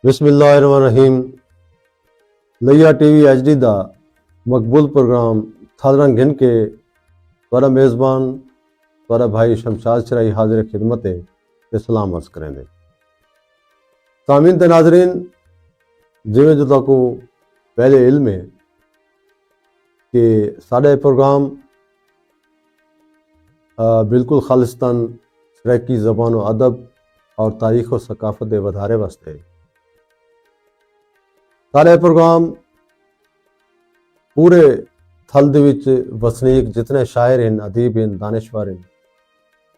بسم اللہ الرحمن الرحیم لیا ٹی وی ایچ ڈی دا مقبول پروگرام تھادرنگ گھن کے تھوڑا میزبان تھوڑا بھائی شمشاد چرائی حاضر خدمت ہے سلام عرض کریں دے سامعین تے ناظرین جویں جو تاکو پہلے علم ہے کہ ساڈا پروگرام بالکل خالصتاً سرائکی زبان و ادب اور تاریخ و ثقافت دے ودھارے واسطے سارے پروگرام پورے تھل دے وچ وسنیک جتنے شاعر ہیں ادیب ہیں دانشور ہیں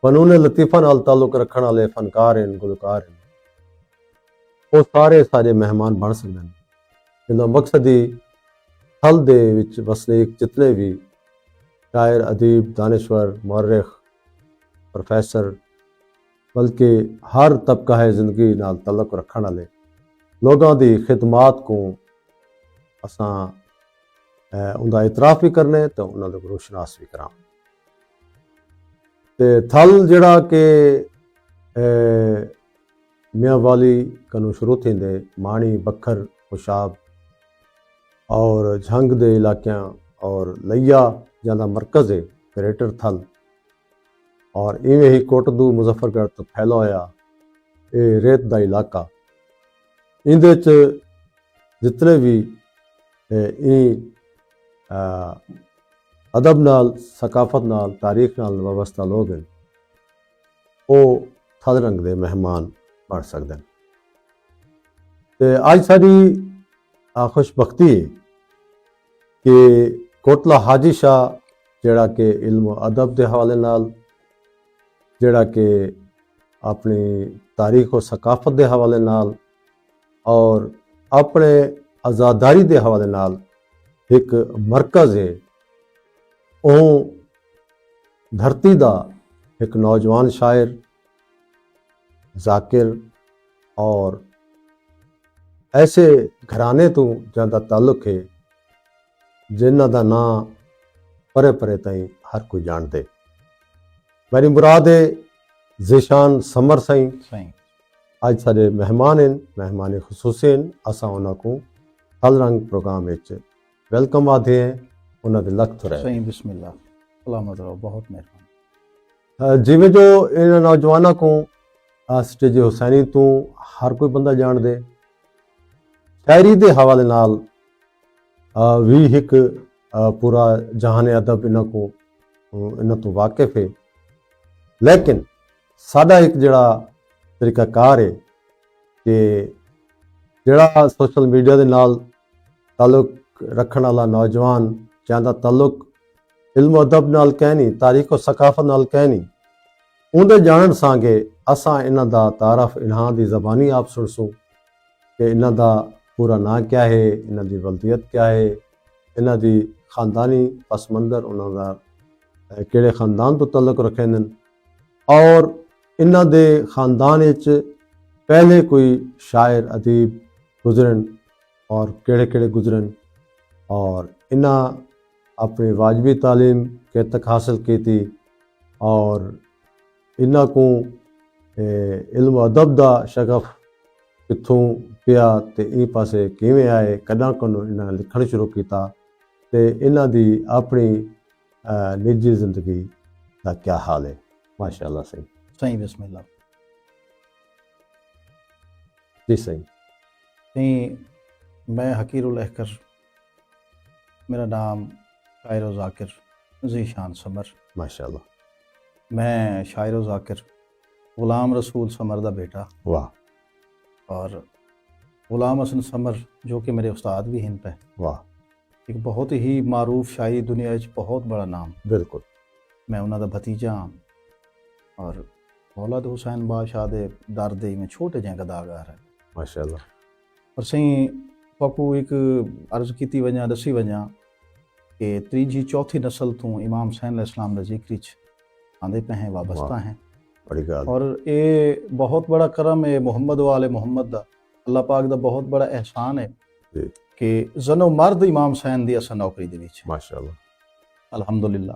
فنون لطیفہ نال تعلق رکھن والے فنکار ہیں گلوکار ہیں وہ سارے مہمان بن سکتے ہیں ان کا مقصد ہی تھل دے وچ وسنیک جتنے بھی شاعر ادیب دانشور مورخ پروفیسر بلکہ ہر طبقہ ہے زندگی نال تعلق رکھن والے لوگوں دی خدمات کو اساں ان کا اعتراف بھی کرنے تو انہوں نے روشناس بھی کراں تے تھل جڑا کہ میاں والی کنو شروع تھیندے مانی بکھر خوشاب اور جھنگ دے علاقیاں اور لیا جانا مرکز ہے گریٹر تھل اور ایویں ہی کوٹدو مظفر گڑھ تو پھیلا ہویا اے ریت دا علاقہ اندے جتنے بھی ادب نال ثقافت نال تاریخ نال وابستہ لوگ ہیں وہ تھادرنگ دے مہمان بن سکتے ہیں تے آج ساری خوش بختی ہے کہ کوٹلا حاجی شاہ جڑا کہ علم و ادب دے حوالے نال جڑا کہ اپنی تاریخ و ثقافت دے حوالے نال اور اپنے آزاداری دے حوالے نال ایک مرکز ہے وہ دھرتی دا ایک نوجوان شاعر ذاکر اور ایسے گھرانے تو جہاں تعلق ہے جنہ دا نام پرے پرے تائیں ہر کوئی جان دے میری مراد ہے ذیشان سمر سائیں آج سارے مہمان ہیں مہمان خصوصی ہیں اساں انہاں کو تھل رنگ پروگرام وچ ویلکم آدھے ہیں انہاں دے لکھ تو رہے صحیح بسم اللہ سلامت رہو بہت مہربانی جویں جو ان نوجواناں کو سٹیج حسینی تو ہر کوئی بندہ جان دے شاعری دے حوالے نال بھی ایک پورا جہان ادب انہاں تو واقف ہے لیکن ساڈا ایک جڑا طریقہ کار ہے کہ جڑا سوشل میڈیا دے نال تعلق رکھن والا نوجوان جہاں تعلق علم و ادب نال کہنی تاریخ و ثقافت نال کہنی اندے جانن سانگے اساں انہاں دا تعارف انہاں دی زبانی آپ سنسوں کہ انہاں دا پورا نام کیا ہے انہاں دی ولدیت کیا ہے انہاں دی خاندانی پس منظر انہاں دا کیڑے خاندان تو تعلق رکھیں اور انہاں دے خاندان وچ پہلے کوئی شاعر ادیب گزرن اور کیڑے کیڑے گزرن اور انہاں اپنی واجبی تعلیم کے تک حاصل کی تھی اور انہاں کو علم و ادب دا شغف کتھوں پیا تے ای پاسے کیویں آئے کداں کنوں انہاں لکھن شروع کیتا تے انہاں دی اپنی نجی زندگی دا کیا حال ہے ماشاء اللہ صحیح بسم اللہ جی صحیح میں حقیر الحکر میرا نام شاعر و ذاکر ذیشان سمر ماشاء اللہ میں شاعر و ذاکر غلام رسول سمر دا بیٹا واہ اور غلام حسن سمر جو کہ میرے استاد بھی ہیں پہ واہ ایک بہت ہی معروف شاعری دنیا وچ بہت بڑا نام بالکل میں انہاں دا بھتیجا ہاں اور مولاد حسین بادشاہ دے در دے میں چھوٹے جہاں گداگار ہے ماشاء اللہ اور سائیں پاکو ایک عرض کیتی وجہ دسی وجہ کہ تیجی چوتھی نسل تو امام حسین علیہ السلام دا ذکر آندے پہ ہیں وابستہ ہیں بڑی گال اور اے بہت بڑا کرم ہے محمد و آل محمد دا اللہ پاک دا بہت بڑا احسان ہے جی کہ زن و مرد امام حسین دی اسا نوکری دے وچ ماشاء اللہ الحمدللہ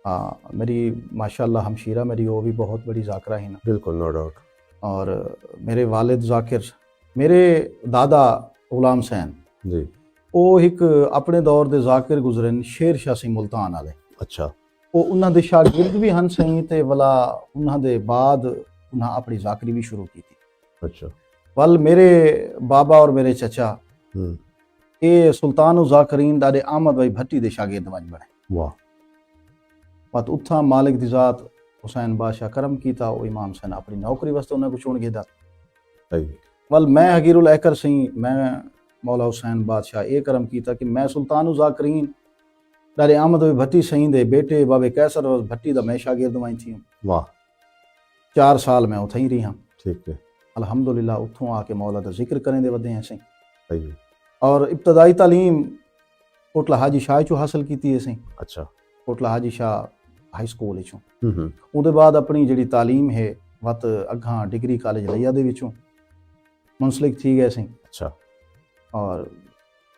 میری ماشاءاللہ ہمشیرہ میری وہ بھی بہت بڑی ذاکرہ ہی نا بالکل نو ڈاؤٹ اور میرے والد ذاکر میرے دادا غلام حسین جی ਉਹ ਇੱਕ ਆਪਣੇ ਦੌਰ ਦੇ ਜ਼ਾਕਿਰ ਗੁਜ਼ਰੇ ਨੇ ਸ਼ੇਰ ਸ਼ਾਹ ਸਿੰਘ ਮੁਲਤਾਨ ਵਾਲੇ। ਅੱਛਾ ਉਹ ਉਹਨਾਂ ਦੇ ਸ਼ਾਗਿਰਦ ਵੀ ਹਨ ਸਹੀ ਤੇ ਵਲਾ ਉਹਨਾਂ ਦੇ ਬਾਅਦ ਉਹਨਾਂ ਆਪਣੀ ਜ਼ਾਕਰੀ ਵੀ ਸ਼ੁਰੂ ਕੀਤੀ। ਅੱਛਾ ਵੱਲ ਮੇਰੇ ਬਾਬਾ ਔਰ ਮੇਰੇ ਚਚਾ ਹੂੰ ਇਹ ਸੁਲਤਾਨ ਜ਼ਾਕਰੀਨ ਦਾਦੇ ਅਹਿਮਦ ਭਾਈ ਭੱਟੀ ਦੇ ਸ਼ਾਗਿਰਦ ਬਣੇ। ਵਾਹ ਬਤ ਉੱਥਾਂ ਮਾਲਿਕ ਦੀ ਜ਼ਾਤ ਹੁਸੈਨ ਬਾਦਸ਼ਾਹ ਕਰਮ ਕੀਤਾ ਉਹ ਇਮਾਮ ਹੁਸੈਨ ਆਪਣੀ ਨੌਕਰੀ ਵਾਸਤੇ ਉਹਨਾਂ ਕੋ ਚੁਣ ਗਿਆ। ਸਹੀ ਵੱਲ ਮੈਂ ਹਗੀਰੁਲ ਐਕਰ ਸਿੰਘ ਮੈਂ ਮੌਲਾ ਹੁਸੈਨ ਬਾਦਸ਼ਾਹ ਇਹ ਕਰਮ ਕੀਤਾ ਕਿ ਮੈਂ ਸੁਲਤਾਨ ਜ਼ਾਕਰੀਨ ਦਾਦੇ ਅਹਿਮਦ ਭਾਈ ਭੱਟੀ ਸਿੰਘ ਦੇ ਬੇਟੇ ਬਾਬੇ ਕੈਸਰ ਭੱਟੀ ਦਾ ਮੈਂ ਸ਼ਾਗਿਰਦ ਵਾਂ ਥੀ। ਵਾਹ 4 ਸਾਲ ਮੈਂ ਉੱਥੇ ਹੀ ਰਿਹਾ। ਠੀਕ ਹੈ الحمدللہ اتھوں آ کے مولا دا ذکر کریں دے ودے ہیں سیں صحیح ہے اور ابتدائی تعلیم کوٹلہ حاجی شاہ چو حاصل کیتی ہے سیں اچھا کوٹلہ حاجی شاہ ہائی سکول چوں ہوں اون دے بعد اپنی جڑی تعلیم ہے وت اگاں ڈگری کالج لیا دے وچوں منسلک تھی گئے سیں اچھا اور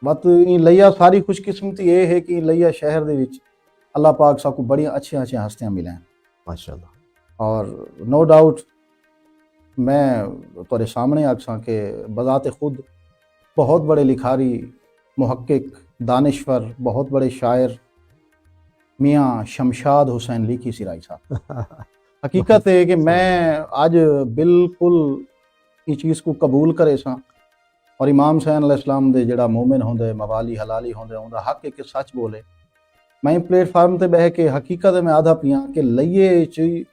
وت لیا ساری خوش قسمتی یہ ہے کہ لیا شہر دے وچ اللہ پاک سا کو بڑی اچھی اچھی ہستیاں ملیں ماشاءاللہ اور نو ڈاؤٹ میں تورے سامنے آکساں کہ بذات خود بہت بڑے لکھاری محقق دانشور بہت بڑے شاعر میاں شمشاد حسین لیکی سرائی صاحب حقیقت ہے کہ میں آج بالکل یہ چیز کو قبول کرے ساں اور امام حسین علیہ السلام دے جڑا مومن ہوندے موالی حلالی ہوندے ہوندا حق ہے کہ سچ بولے میں پلیٹ فارم تے بہ کے حقیقت میں آدھا پیاں کہ لئیے چی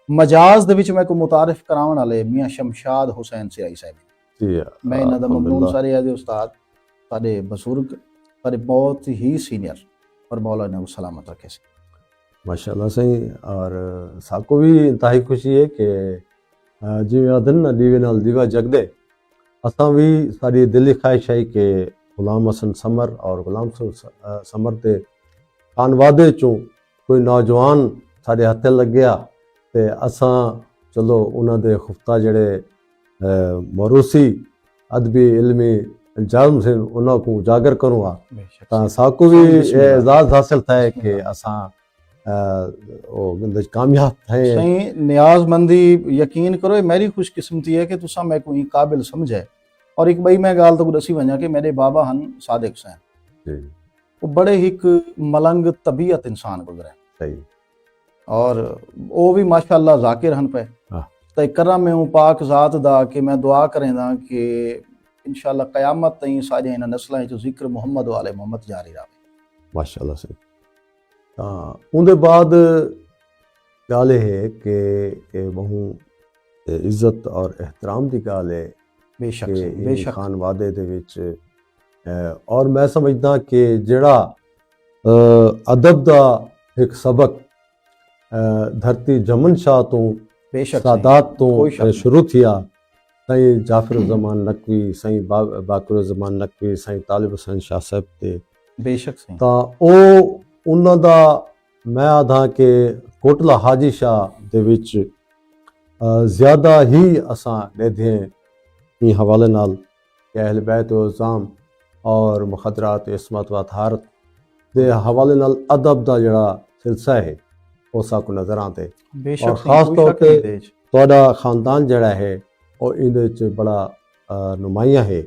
مجاز دے وچ میں کو متعارف کراون والے میاں شمشاد حسین سرائی صاحب جی میں انہاں دا ممنون سارے دے استاد ساڈے بزرگ ساڈے بہت ہی سینئر اور مولا نے سلامت رکھے سی ماشاءاللہ صحیح اور ساکو بھی انتہائی خوشی ہے کہ جی آدن نا دیوے نال دیوا جگ دے اساں بھی ساری دلی خواہش ہے کہ غلام حسن سمر اور غلام سمر دے خان وادے چوں کوئی نوجوان سارے ہتھے لگ گیا تے اساں چلو انہاں دے خفتہ جڑے موروثی ادبی علمی انجام سے انہاں کو اجاگر کروں آ تاں ساکو بھی اعزاز حاصل تھا ہے کہ اساں کامیاب تھے صحیح نیاز مندی یقین کرو میری خوش قسمتی ہے کہ تساں میں کوئی قابل سمجھے اور ایک بھائی میں گال تو دسی ونجا کہ میرے بابا ہن صادق حسین وہ بڑے ایک ملنگ طبیعت انسان گزرے صحیح اور وہ بھی ماشاءاللہ ذاکر ہن پہ تے کرم میں ہوں پاک ذات دا کہ میں دعا کریں دا کہ انشاءاللہ قیامت تائیں ساجے انہاں نسلاں جو ذکر محمد و آل محمد جاری رہے ماشاءاللہ صحیح ان دے بعد گال ہے کہ بہوں عزت اور احترام دی گال ہے بے شک کہ بے شک خان وادے دے وچ اور میں سمجھدا کہ جڑا ادب دا ایک سبق دھرتی جمن شاہ تو بے شک سادات تو شک شروع تھیا سائیں جعفر الزمان نقوی سائیں باقر الزمان نقوی سائیں طالب حسین شاہ صاحب تے بے شک صحیح ਤਾਂ ਉਹਨਾਂ ਦਾ ਮੈਂ ਆਖਾਂ ਕਿ ਕੋਟਲਾ ਹਾਜੀ ਸ਼ਾਹ ਦੇ ਵਿੱਚ ਜ਼ਿਆਦਾ ਹੀ ਅਸਾਂ ਲੈਂਦੇ ਹਾਂ ਇਹ ਹਵਾਲੇ ਨਾਲ ਕਿ ਅਹਿਲ ਬੈਤ و ਇਜ਼ਾਮ ਔਰ ਮੁਖਦਰਾਤ ਇਸਮਤ و طہارت ਦੇ ਹਵਾਲੇ ਨਾਲ ਅਦਬ ਦਾ ਜਿਹੜਾ ਸਿਲਸਿਲਾ ਹੈ ਉਹ ਸਾਕੂ ਨਜ਼ਰ ਆਉਂਦੇ بے اور شک خاص طور پہ ਤੁਹਾਡਾ ਖਾਨਦਾਨ ਜਿਹੜਾ ਹੈ ਉਹ ਇਹਦੇ ਵਿੱਚ ਬੜਾ ਨੁਮਾਇਆਂ ਹੈ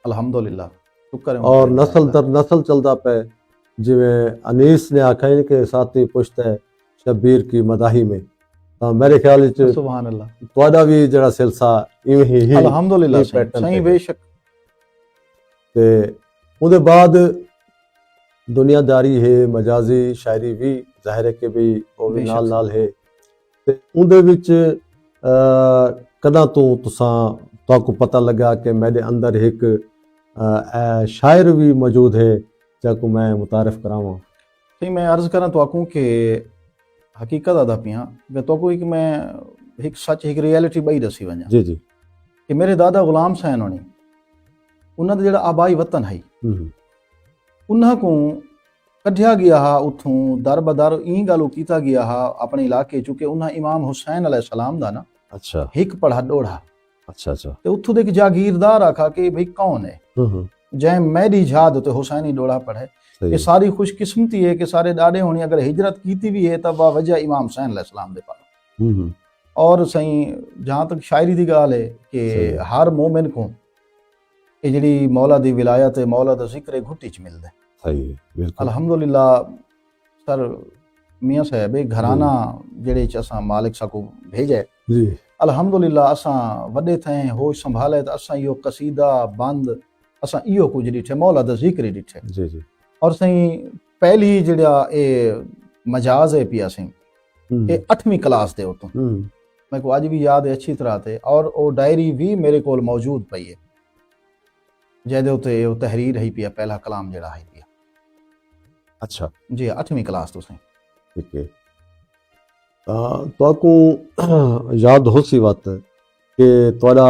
الحمدللہ شکر ہے اور نسل در نسل چلتا پہ جویں انیس نے آکھا ہے کہ ساتھی پشت ہے شبیر کی مداحی میں تو میرے خیال سبحان اللہ تہاڈا بھی جڑا سلسلہ ایویں ہی الحمدللہ صحیح بے شک تے اون دے بعد دنیا داری ہے مجازی شاعری بھی ظاہر ہے کہ بھی وہ بھی نال نال ہے تے اون دے وچ کداں تو تساں تاکو پتہ لگا کہ میرے اندر ایک شاعر بھی موجود ہے جا کو میں متعارف کراواں صحیح میں عرض کرنا تو آکوں کہ حقیقت ادا پیاں کہ تو کو ایک میں ایک سچ ایک ریئلٹی بئی دسی ونجا جی جی کہ میرے دادا غلام حسین ہونی انہاں دا جڑا آبائی وطن ہے انہاں کو کڈھیا گیا ہا اتھوں در بدر این گالو کیتا گیا ہا اپنے علاقے چونکہ انہاں امام حسین علیہ السلام دا نا اچھا ایک پڑھا ڈوڑا اچھا اچھا تے اتھوں دے ایک جاگیردار آکھا کہ بھئی کون ہے جائیں میری جھاد تے حسینی ڈوڑا پڑھے یہ ساری خوش قسمتی ہے کہ سارے ڈاڑے ہونی اگر ہجرت کیتی بھی ہے تب وجہ امام حسین علیہ السلام دے پاس اور صحیح جہاں تک شاعری دی گال ہے کہ ہر مومن کو یہ جڑی مولا دی ولایت ہے، مولا دا ذکر گھٹی چ ملدا ہے۔ صحیح ہے، بالکل الحمدللہ سر میاں صاحب گھرانہ جڑے چ اساں مالک سا کو بھیجے، جی الحمدللہ اساں وڈے تھیں ہوش سنبھالے تے اساں ایو قصیدہ بند اساں ایو کچھ ڈٹھے، مولا دا ذکر ڈٹھے۔ جی جی اور سائیں پہلی جڑا اے مجاز ہے پیا سائیں اے 8ویں کلاس دے اتوں میں کو اج بھی یاد ہے اچھی طرح تے، اور او ڈائری بھی میرے کول موجود پئی ہے جے تے او تحریر ہے پیا پہلا کلام جڑا ہے پیا۔ اچھا جی 8ویں کلاس تو سائیں۔ ٹھیک ہے۔ تو کو یاد ہو سی بات کہ تھوڑا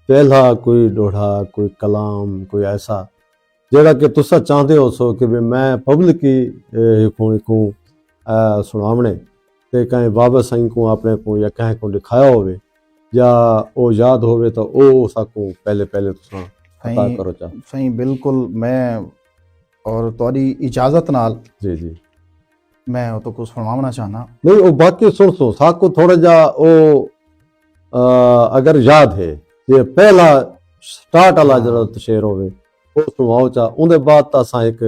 پہلا کوئی ڈوڑا کوئی کلام کوئی ایسا جڑا کہ تسا چاہتے ہو سو کہ میں پبلک ہی کو سناونے تے کہیں بابا سائیں کو اپنے کو یا کہیں کو لکھایا ہوئے یا او یاد ہوئے تو او ساکو پہلے تسا عطا کرو چاہ۔ سائیں بالکل، میں اور تہاڈی اجازت نال جی جی میں تو کو سناونا چاہنا۔ نہیں او باقی سن سو ساکو تھوڑا جا او اگر یاد ہے یہ پہلا سٹارٹ والا جڑا شعر ہوئے وہ سناؤ چاہ اون دے بعد تا اساں ایک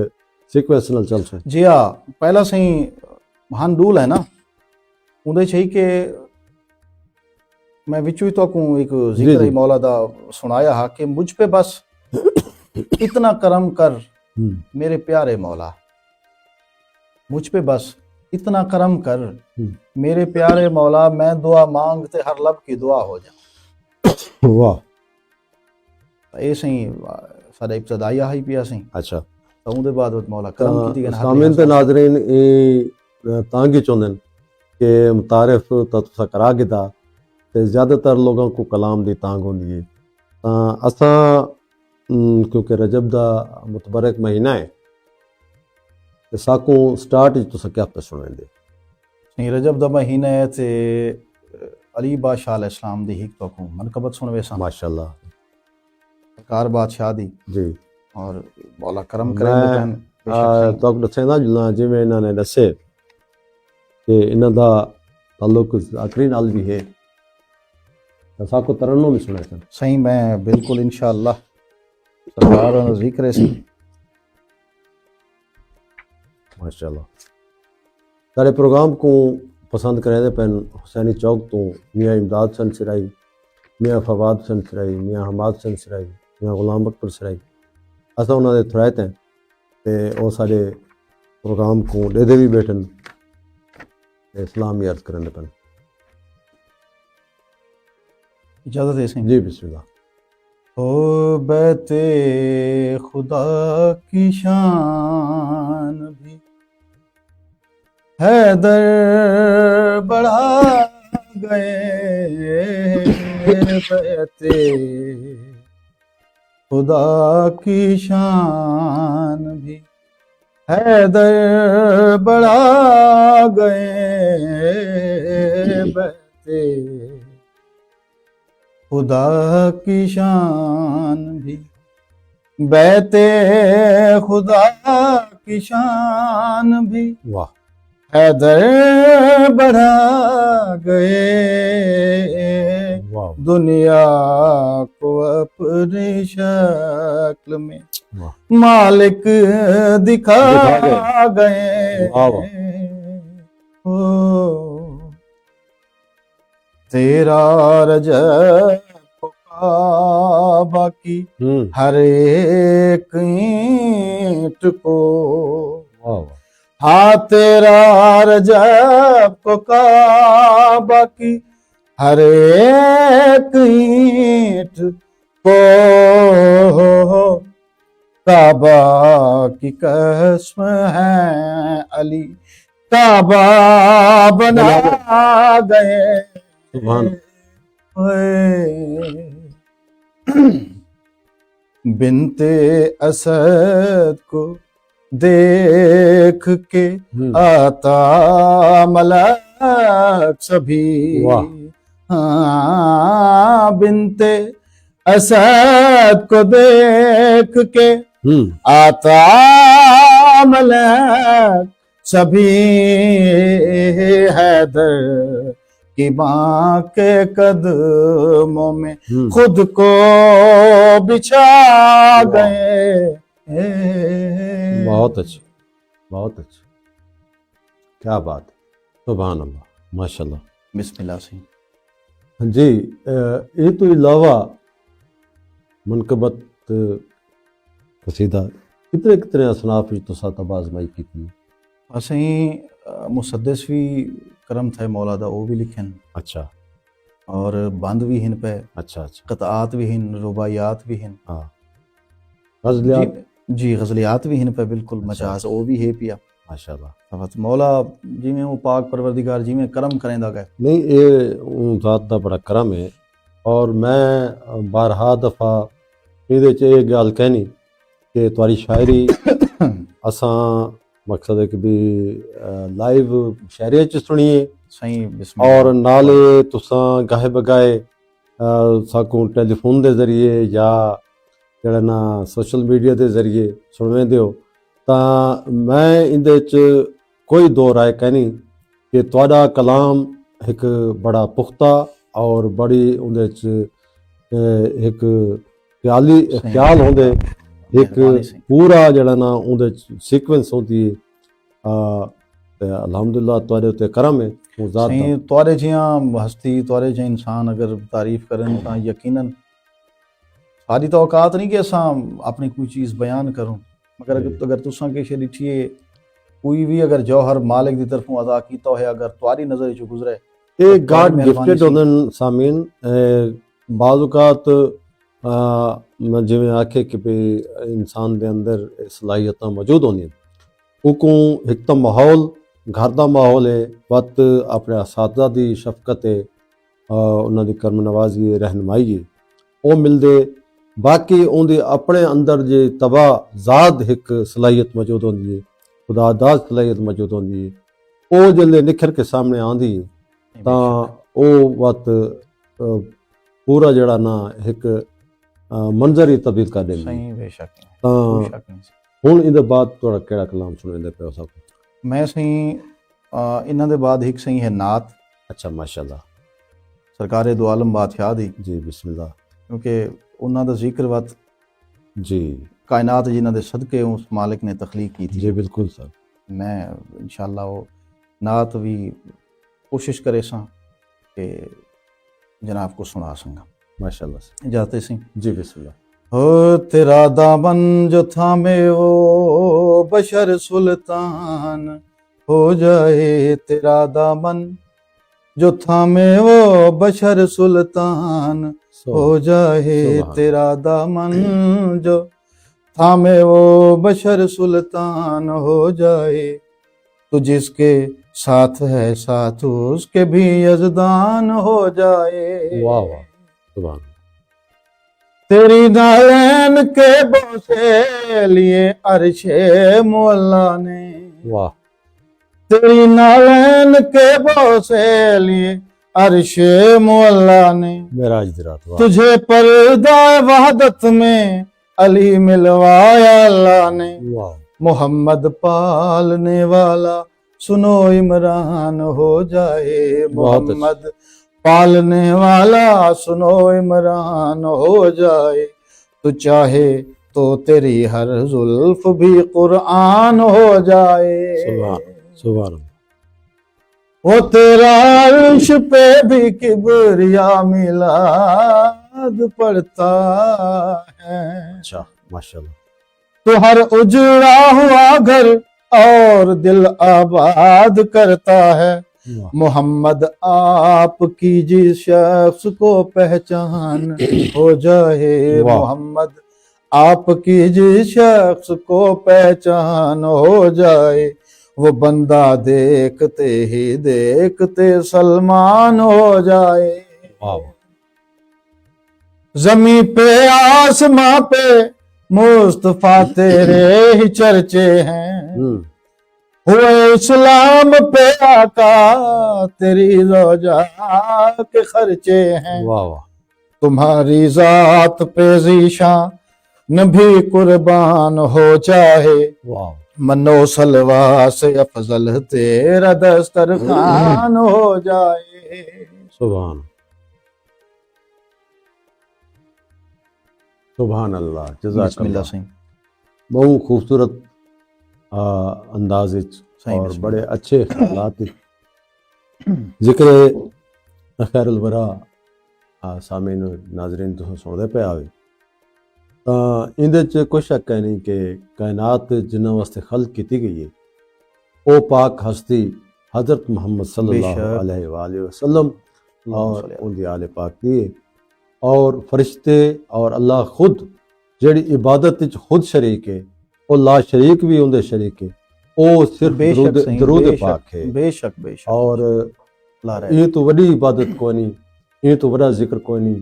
سیکوینس نال چل سکتے۔ جی ہاں، پہلا سائیں مہان ڈول ہے نا اندے چاہیے کہ میں وچوں ہی تو کو ایک ذکر ہی مولا دا سنایا ہا کہ مجھ پہ بس اتنا کرم کر میرے پیارے مولا، مجھ پہ بس اتنا کرم کر میرے پیارے مولا، میں دعا مانگتے ہر لب کی دعا ہو جاؤں۔ واہ اے سائیں ساڈا ابتدائیہ ہی پیا سائیں۔ اچھا تو اون دے بعد مولا کرم کیتی گن سامعین تے ناظرین تانگی چوندن کہ متعارف تو تسا کرا گدا تے زیادہ تر لوگوں کو کلام دی تانگ ہوندی ہے اساں کیونکہ رجب دا متبرک مہینہ ہے تے ساکو سٹارٹ تسا کیا پہ سنیں دے؟ رجب دا مہینہ ہے تے علی بادشاہ علیہ السلام دی ہک تو کو منقبت سنوے سا ماشاءاللہ سرکار بادشاہ دی، جی اور مولا کرم کریں میں تو دسے نا جی میں انہوں نے دسے کہ انہوں دا تعلق ذاکری نال بھی ہے ساکو ترنم بھی سنے سن۔ صحیح میں بالکل انشاءاللہ سرکار دا ذکر سی۔ ماشاءاللہ سارے پروگرام کو پسند کریں دے پین حسینی چوک تو میاں امداد سن سرائی، میاں فواد سن سرائی، میاں حماد سن سرائی، میاں غلام اکبر سرائی اساں انہوں نے تھرائے تھے تے او سارے پروگرام کو دے دے بھی بیٹھن اسلامی عرض کرنے پن۔ اجازت ہے سائیں؟ جی بسم اللہ۔ او بیت خدا کی شان بھی حیدر بڑھا گئے، بیت خدا کی شان بھی حیدر بڑھا گئے، بیت خدا کی شان بھی، بیت خدا کی شان بھی واہ حیدر بڑھا گئے، واہ دنیا کو اپنی شکل میں واہ مالک دکھا گئے۔ تیرا رجب کعبہ کی ہر ایک اینٹ کو، ہاں تیرا رجب کعبہ کی ہر ایک اینٹ کو، کعبہ کی قسم ہے علی کعبہ بنا گئے۔ سبحان بنت اسد کو دیکھ کے آتا ملک سبھی، ہاں بنت اسد کو دیکھ کے آتا ملک سبھی، حیدر کی ماں کے قدموں میں خود کو بچھا گئے. بہت اچھا، بہت اچھا، کیا بات ہے، سبحان اللہ، ماشاء اللہ. بسم اللہ سے. جی یہ تو علاوہ منقبت قصیدہ کتنے اصناف تو ساتھ آزمائی کی تھی. اسیں مسدس بھی کرم تھے مولا دا وہ بھی لکھن. اچھا اور بند بھی ہن پہ، اچھا اچھا. قطعات بھی ہن، رباعیات بھی ہن. ہاں غزلیات. جی غزلیات بھی ہن پہ بالکل مجاز وہ بھی ہے پیا. ماشاء اللہ. فقط مولا جی میں وہ پاک پروردگار جی میں کرم کریں دا گئے. نہیں یہ ذات دا بڑا کرم ہے. اور میں بارہا دفعہ یہ گل کہنی کہ تاری شاعری اساں مقصد ہے کہ بھی لائیو شاعری چ سنیے صحیح. بسم اللہ. اور نالے تساں گاہے بگائے ساکوں ٹیلی فون دے ذریعے یا جڑا نا سوشل میڈیا دے ذریعے سنویں دیو تاں میں اندے چ کوئی دو رائے کہنی کہ تہاڈا کلام ایک بڑا پختہ اور بڑی اندے چ ایک خیال ہوندے ایک پورا جڑا نا اندے سیکوینس ہوندی ہے. الحمدللہ تہاڈے تے کرم ہے وہ ذات دا. صحیح. توارے جیاں ہستی توارے جیاں انسان اگر تعریف کرن تاں یقیناً ساری تو اوقات نہیں کہ اساں اپنی کوئی چیز بیان کروں، مگر اگر تساں کے شے ڈٹھیے کوئی بھی اگر جوہر مالک دی طرفوں عطا کیتا ہے اگر تواری نظر چ گزرے یہ گاڈ گفٹڈ ہوندن. سامعین بعض اوقات جی آکھے کہ بھی انسان دے اندر صلاحیتاں موجود ہوندیاں اوکوں ایک تو ماحول گھر دا ماحول ہے وقت اپنے اساتذہ دی شفقت ہے انہاں دی کرم نوازی ہے رہنمائی ہے وہ ملدے. باقی ان دے اپنے اندر جے تباہ ذات ایک صلاحیت موجود ہوندی ہے خدا داد صلاحیت موجود ہوندی ہے وہ جلے نکھر کے سامنے آندی ہے تاں او وقت پورا جڑا نا ایک منظر ہی تبدیل کر دینی. صحیح. بے شک تاں کوئی شک نہیں. ہن ان دے بعد تھوڑا کیڑا کلام سنیں دے پیو صاحب. میں صحیح انہاں دے بعد ایک صحیح ہے نعت. اچھا ماشاءاللہ. سرکار دو عالم بادشاہ دی. جی بسم اللہ. کیونکہ انہاں دا ذکر وقت جی کائنات جنہاں دے صدقے اس مالک نے تخلیق کی تھی. جی بالکل سر. میں انشاءاللہ وہ نعت بھی کوشش کرے ساں کہ جناب کو سنا سنگا. ماشاءاللہ سے جاتے سی. جی بسم اللہ. ہو تیرا دامن جو تھامے وہ بشر سلطان ہو جائے. تیرا دامن جو تھامے وہ بشر سلطان ہو جائے. تیرا دامن جو تھامے وہ بشر سلطان ہو جائے. تو جس کے ساتھ ہے ساتھ اس کے بھی یزدان ہو جائے. واہ واہ سبحان. تیری نالین کے بوسے لیے عرش مولا نے. واہ. تیری نالین کے بوسے لیے عرش مولا نے. معراج دی رات. واہ. تجھے پردہ وحدت میں علی ملوایا اللہ نے. واہ. محمد پالنے والا سنو عمران ہو جائے. محمد پالنے والا سنو عمران ہو جائے. تو چاہے تو تیری ہر زلف بھی قرآن ہو جائے. سبحان سبحان. وہ تیرا عرش پہ بھی کبریا میلاد پڑتا ہے. اچھا ماشاءاللہ. تو ہر اجڑا ہوا گھر اور دل آباد کرتا ہے. محمد آپ کی جس شخص کو پہچان ہو جائے. محمد آپ کی جس شخص کو پہچان ہو جائے. وہ بندہ دیکھتے ہی دیکھتے سلمان ہو جائے. زمین پہ آسماں پہ مصطفیٰ تیرے ہی چرچے ہیں. ہوئے اسلام پہ آقا تیری روجا کے خرچے ہیں. تمہاری ذات پہ ذیشان بھی قربان ہو جائے. منو سلوا سے افضل تیرا دسترخوان ہو جائے. سبحان. سبحان اللہ جزاک بسم اللہ اللہ صحیح بہت خوبصورت انداز صحیح اور بسم بڑے اچھے خیالات ذکر خیر الورا سامعین ناظرین تو سنتے پہ آئے تو کوئی شک ہے نہیں کہ کائنات جنہوں واسطے خلق کی گئی ہے وہ پاک ہستی حضرت محمد صلی بے اللہ شک۔ علیہ وآلہ وسلم اور صلی ان دی آل پاک دی اور فرشتے اور اللہ خود جڑی عبادت وچ خود شریک ہے وہ لا شریک بھی اندے شریک ہے وہ صرف بے شک صحیح، درود بے پاک شک، ہے بے شک بے شک اور لا رہے یہ تو وڈی عبادت کوئی نہیں یہ تو وڈا ذکر کوئی نہیں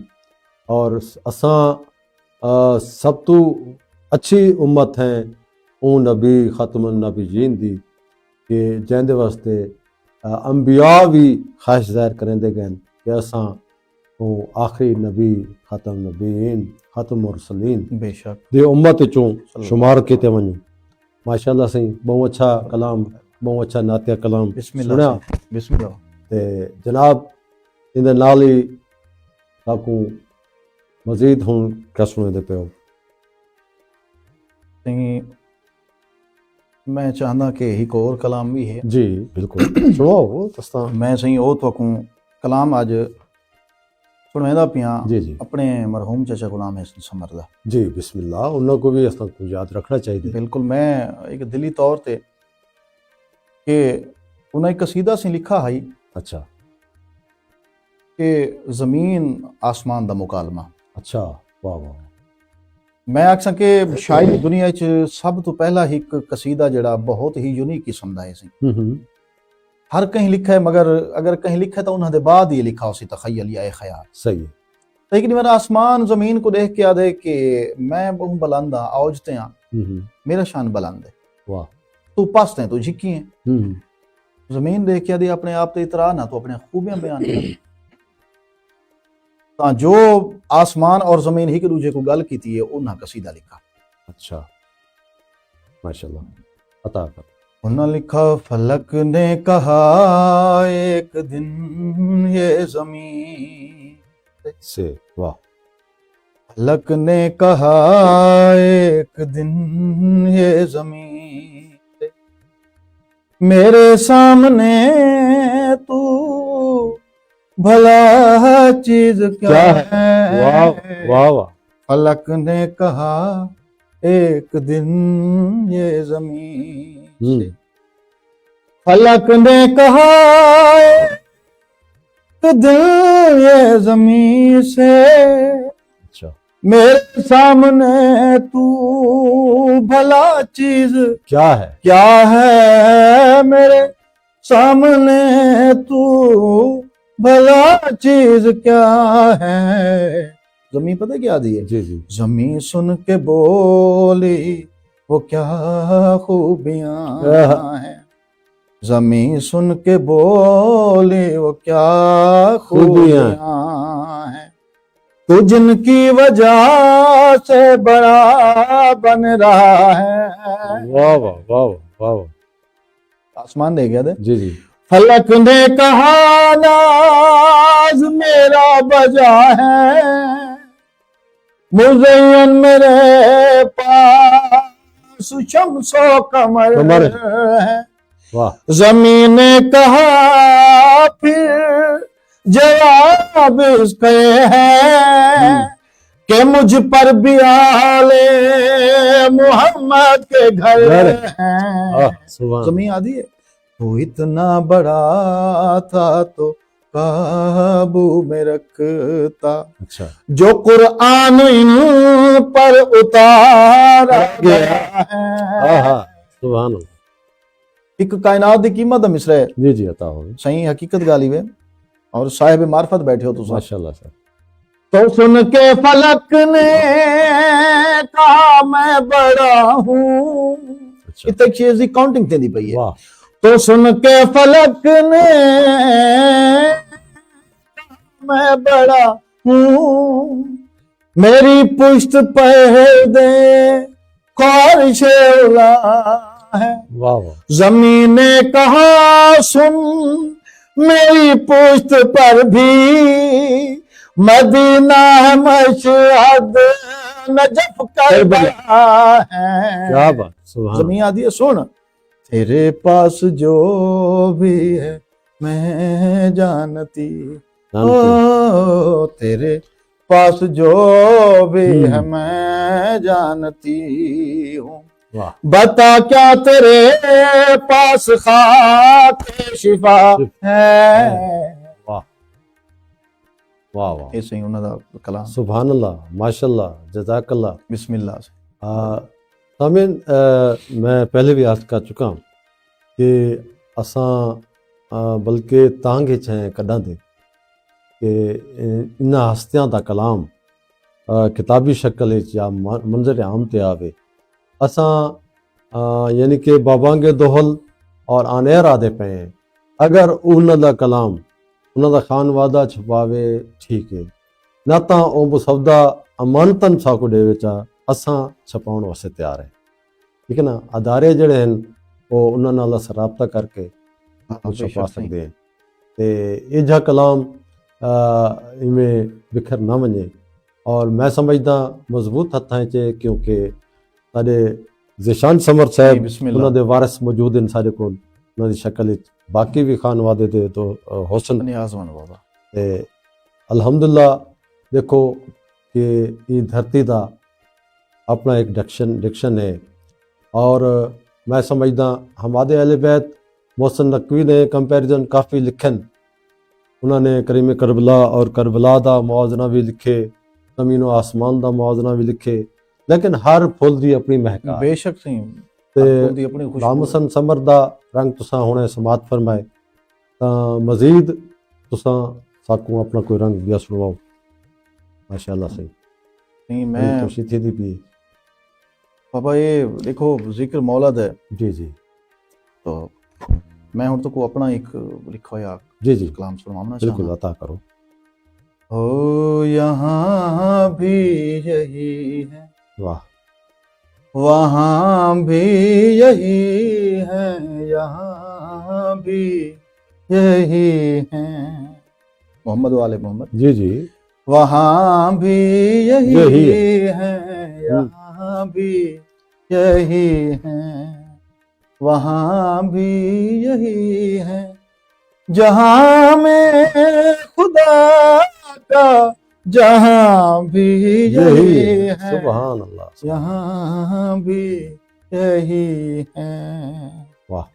اور اساں سب تو اچھی امت ہیں اون نبی ختم النبیین دی کہ جن دے واسطے انبیاء بھی خواہش ظاہر کریں دے گئے کہ اساں او آخری نبی ختم نبیین ختم مرسلین بے شک دی امت چوں شمار کیتے ونجو ماشاءاللہ صحیح بہت اچھا کلام بہت اچھا نعتیہ کلام بسم اللہ سنیا صحیح، بسم اللہ تے جناب ان دے نال ہی تاکوں مزید ہوں کیا سنے دے پہ ہو صحیح میں چاہنا کہ ایک اور کلام بھی ہے جی بالکل سنو تستا میں صحیح او تو کلام اج سنویندہ پیاں جی جی اپنے مرحوم چچا غلام حسن سمر دا جی بسم اللہ انہوں کو بھی اس کو یاد رکھنا چاہیے بالکل میں ایک دلی طور تے کہ انہیں ایک قصیدہ سے لکھا ہے اچھا کہ زمین آسمان دا مکالمہ اچھا واہ واہ میں آکھساں کہ شاعری دنیا وچ سب تو پہلا ایک قصیدہ جڑا بہت ہی یونیک قسم دا ہے سی ہر کہیں لکھا ہے مگر اگر کہیں لکھا ہے تو انہوں نے بعد یہ لکھا اسی تخیل یا خیال صحیح ہے لیکن میرا آسمان زمین کو دیکھ کے یاد ہے کہ میں بہت بلند ہاں اوجتے ہاں میرا شان بلند ہے واہ تو پست ہیں تو جھکی ہیں زمین دیکھ کے یاد ہے اپنے آپ تے اترا نہ تو اپنے خوبیاں بیان کر تو جو آسمان اور زمین ہی کے دوجے کو گل کیتی ہے انہاں قصیدہ لکھا اچھا ماشاءاللہ عطا کر انہاں لکھا فلک نے کہا ایک دن یہ زمین سے واہ فلک نے کہا ایک دن یہ زمین میرے سامنے تو بھلا چیز کیا ہے واہ واہ واہ فلک نے کہا ایک دن یہ زمین سے فلک نے کہا ایک دن یہ زمین سے اچھا میرے سامنے تو بھلا چیز کیا ہے کیا ہے میرے سامنے تو بھلا چیز کیا ہے زمین پتہ کیا دی ہے جی جی زمین سن کے بولی وہ کیا خوبیاں ہیں زمین سن کے بولی وہ کیا خوبیاں ہیں تو جن کی وجہ سے بڑا بن رہا ہے واہ واہ واہ واہ واہ آسمان دے گیا دے جی جی فلک نے کہا ناز میرا بجا ہے مزین میرے پاس شمس و قمر ہے واہ زمین نے کہا پھر جواب اس کے ہے کہ مجھ پر بھی آل محمد کے گھر ہیں زمین آدھی ہے تو اتنا بڑا تھا تو قابو میں رکھتا اچھا جو قرآن ان پر اتارا گیا ہے سبحان اللہ ایک کائنات دی قیمت دا مصرع ہے جی جی عطا ہوگی صحیح حقیقت غالب ہے اور صاحب معرفت بیٹھے ہو تو صاحب ماشاءاللہ سر تو سن کے فلک نے کہا میں بڑا ہوں اچھا اتنے چیز دی کاؤنٹنگ تے دی پئی ہے واہ تو سن کے فلک نے میں بڑا ہوں میری پشت پہ دے خواہش اولا ہے واہ واہ زمین نے کہا سن میری پشت پر بھی مدینہ مشہد نجف کربلا ہے. کیا بات، سبحان زمین آدھی ہے سن. تیرے پاس جو بھی ہے میں جانتی، او تیرے پاس جو بھی ہے میں جانتی ہوں. واہ بتا کیا تیرے پاس خاک شفا ہے. واہ واہ واہ، یہ صحیح انہوں دا کلام. سبحان اللہ، ماشاء اللہ، جزاک اللہ. بسم اللہ سے. سامعین، میں پہلے بھی عرض کر چکا ہوں کہ اساں بلکہ تانگ ہیں کڈاں دے کہ انہاں ہستیاں دا کلام کتابی شکل یا منظر عام تے آوے. اساں یعنی کہ بابانگے دوہل اور آنیر آدھے پہ ہیں. اگر انہاں دا کلام انہاں دا خانوادہ چھپاوے ٹھیک ہے، نہ تاں او مسودہ امانتن ساکو دے وچا اساں چھپاؤن واسطے تیار ہیں. ٹھیک ہے نا. ادارے جڑے ہیں وہ انہاں نال اساں رابطہ کر کے چھپا سکتے ہیں. تے یہ جا کلام میں بکھر نہ ونجے. اور میں سمجھدا مضبوط ہتھاں چ کیونکہ سارے ذیشان سمر صاحب بسم اللہ. انہاں دے وارث موجود ہیں سارے کول انہاں دی شکل وچ. باقی بھی خانوادے دے تو حسن نیازمند بابا. تے الحمدللہ دیکھو کہ یہ دھرتی دا اپنا ایک ڈکشن ہے. اور میں سمجھدا ہمارے اہل بیت محسن نقوی نے کمپیریزن کافی لکھن. انہوں نے کریم کربلا اور کربلا دا موازنہ بھی لکھے، زمین و آسمان دا موازنہ بھی لکھے، لیکن ہر پھل دی اپنی مہکا. بے شک صحیح. تے اپنی رام حسن سمر دا رنگ تساں ہونے سماعت فرمائے تاں مزید تساں ساکوں اپنا کوئی رنگ بیا سنواؤ. ماشاءاللہ صحیح. نہیں میں خوشی تھی دی بھی. بابا یہ دیکھو ذکر مولد ہے جی جی تو میں ہوں تو کو اپنا ایک لکھا ہوا جی جی کلام سنوانا بالکل چاہوں. عطا کرو. ہو یہاں بھی یہی ہے، واہ وہاں بھی یہی ہے، یہاں بھی یہی ہے. محمد والے محمد. جی جی وہاں بھی یہی یہی ہے، یہاں بھی یہی ہے، وہاں بھی یہی ہے. جہاں میں خدا کا جہاں بھی یہی ہے، سبحان اللہ. یہاں بھی یہی ہے. واہ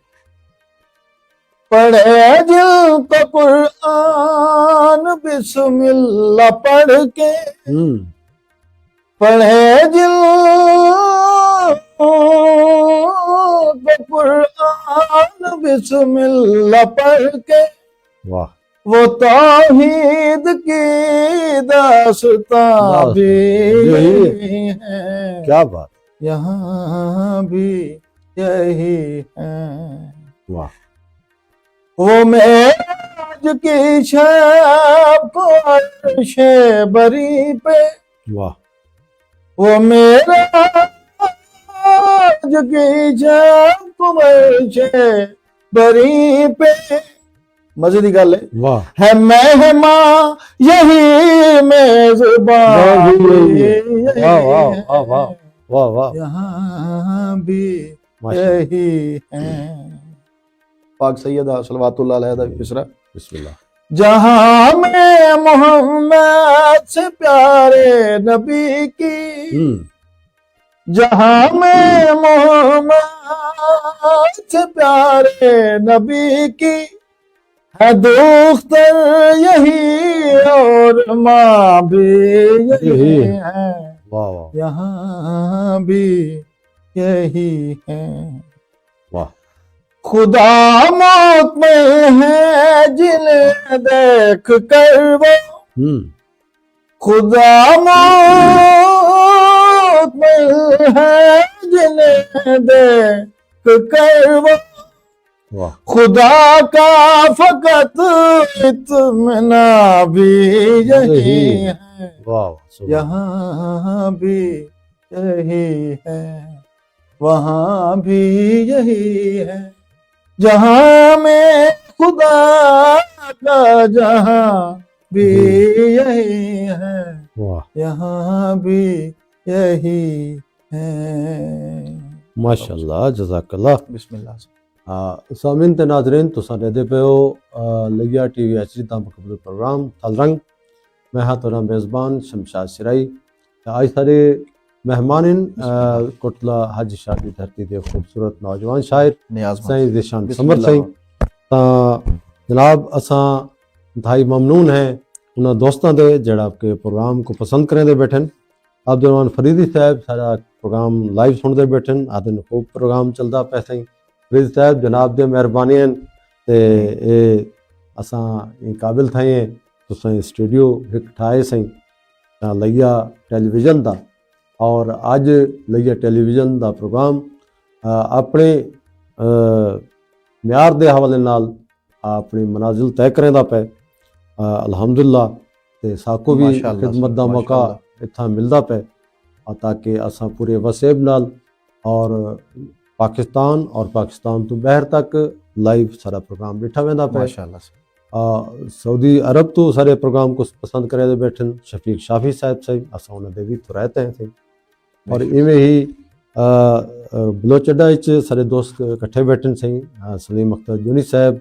پڑھے جن کو قرآن بسم اللہ پڑھ کے، پڑھے جن کو قرآن بسم اللہ پڑھ کے، واہ وہ توحید کی داستان بھی یہی ہے. کیا بات. یہاں بھی یہی ہے. واہ وہ معراج کی شب کو عرش بری پہ، واہ وہ معراج کی شب کو عرش بری پہ. مزے دی گل واہ ہے مہماں یہی میزبان بھی یہی واہ واہ واہ واہ ہے، واہ واہ یہاں بھی ماشاءاللہ. یہی ہے. پاک سیدہ صلوات اللہ علیہ دا پسرا. بسم اللہ. جہاں میں محمد سے پیارے نبی کی، جہاں میں محمد سے پیارے نبی کی، ہے دختر یہی اور ماں بھی یہی ہے، واہ واہ یہاں بھی یہی ہے. واہ خدا موت میں ہے جنہیں دیکھ کر وہ، خدا موت میں ہے جنہیں دیکھ کر وہ، واہ خدا کا فقط اطمینان بھی یہی ہے، واہ یہاں بھی یہی ہے، وہاں بھی یہی ہے. جہاں میں خدا کا جہاں بھی یہی ہے، واہ یہاں بھی یہی ہے۔ ماشاء اللہ، جزاک اللہ۔ بسم اللہ سے۔ سامعین تے ناظرین تساں دے پیو لگیا ٹی وی ایچ ڈی تا مقبول پروگرام تھل رنگ، میں ہاں تہاڈا میزبان شمشاد سرائی۔ آج سارے مہمان کوٹلا حج شادی دھرتی دے خوبصورت نوجوان شاعر نیاز سائیں ذیشان بسم سمر اللہ۔ سائیں تا جناب اساں انتہائی ممنون ہیں انہاں دوستاں دے جڑا کہ پروگرام کو پسند کریں دے بیٹھن۔ عبد الرحمان فریدی صاحب سارا پروگرام لائیو سن دے بیٹھن، آدھے خوب پروگرام چلدا پہ سائیں۔ فریدی صاحب جناب دے مہربانی ہیں تے اے اساں قابل تھائیں ہیں تساں اسٹوڈیو ایک ٹھائے سائیں لیا ٹیلی ویژن دا، اور اج لیا ٹیلی ویژن دا پروگرام اپنے معیار دے حوالے نال اپنی منازل طے کریں دا پہ الحمدللہ، تے ساکو بھی ماشاء اللہ خدمت دا ماشاء موقع اللہ۔ اتھا ملدا پہ تاکہ اساں پورے وسیب نال اور پاکستان اور پاکستان تو باہر تک لائیو سارا پروگرام ڈٹھا ویندا پہ۔ ماشاء اللہ سے۔ سعودی عرب تو سارے پروگرام کو پسند کرے دے بیٹھن، شفیق شافی صاحب سے اساں انہاں دے بھی تو رہتے ہیں تھے، اور ایویں ہی بلوچڈا وچ سارے دوست کٹھے بیٹھن سیں، سلیم اختر جونی صاحب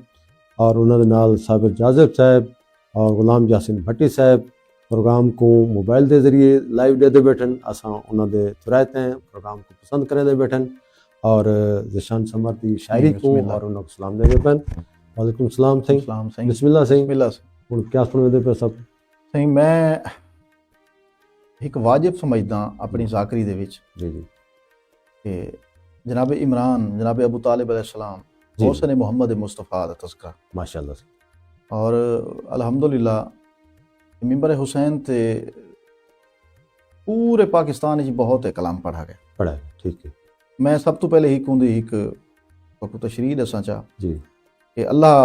اور انہاں دے نال صابر جازب صاحب اور غلام یاسین بھٹی صاحب پروگرام کو موبائل دے ذریعے لائیو دے بیٹھن، اساں انہاں دے تو رہتے ہیں پروگرام کو پسند کرے دے بیٹھن، اور ذیشان سمر دی شاعری کو اور انہاں کو سلام دے پن۔ وعلیکم السلام سائیں، السلام سائیں۔ بسم اللہ سائیں۔ بسم اللہ سے۔ ہن کیا سنو دے پہ سب؟ سائیں میں ایک واجب سمجھدا اپنی ذاکری دے وچ جی جی کہ جناب عمران، جناب ابو طالب علیہ السلام، جی۔ حسن محمد مصطفیٰ دا تذکرہ، ماشاء اللہ سے۔ اور الحمدللہ ممبر حسین تے پورے پاکستان وچ بہت کلام پڑھا گیا۔ پڑھا ہے، ٹھیک ہے میں سب تو پہلے ہی کہندی ایک تشریح دساں چاہ جی۔ کہ اللہ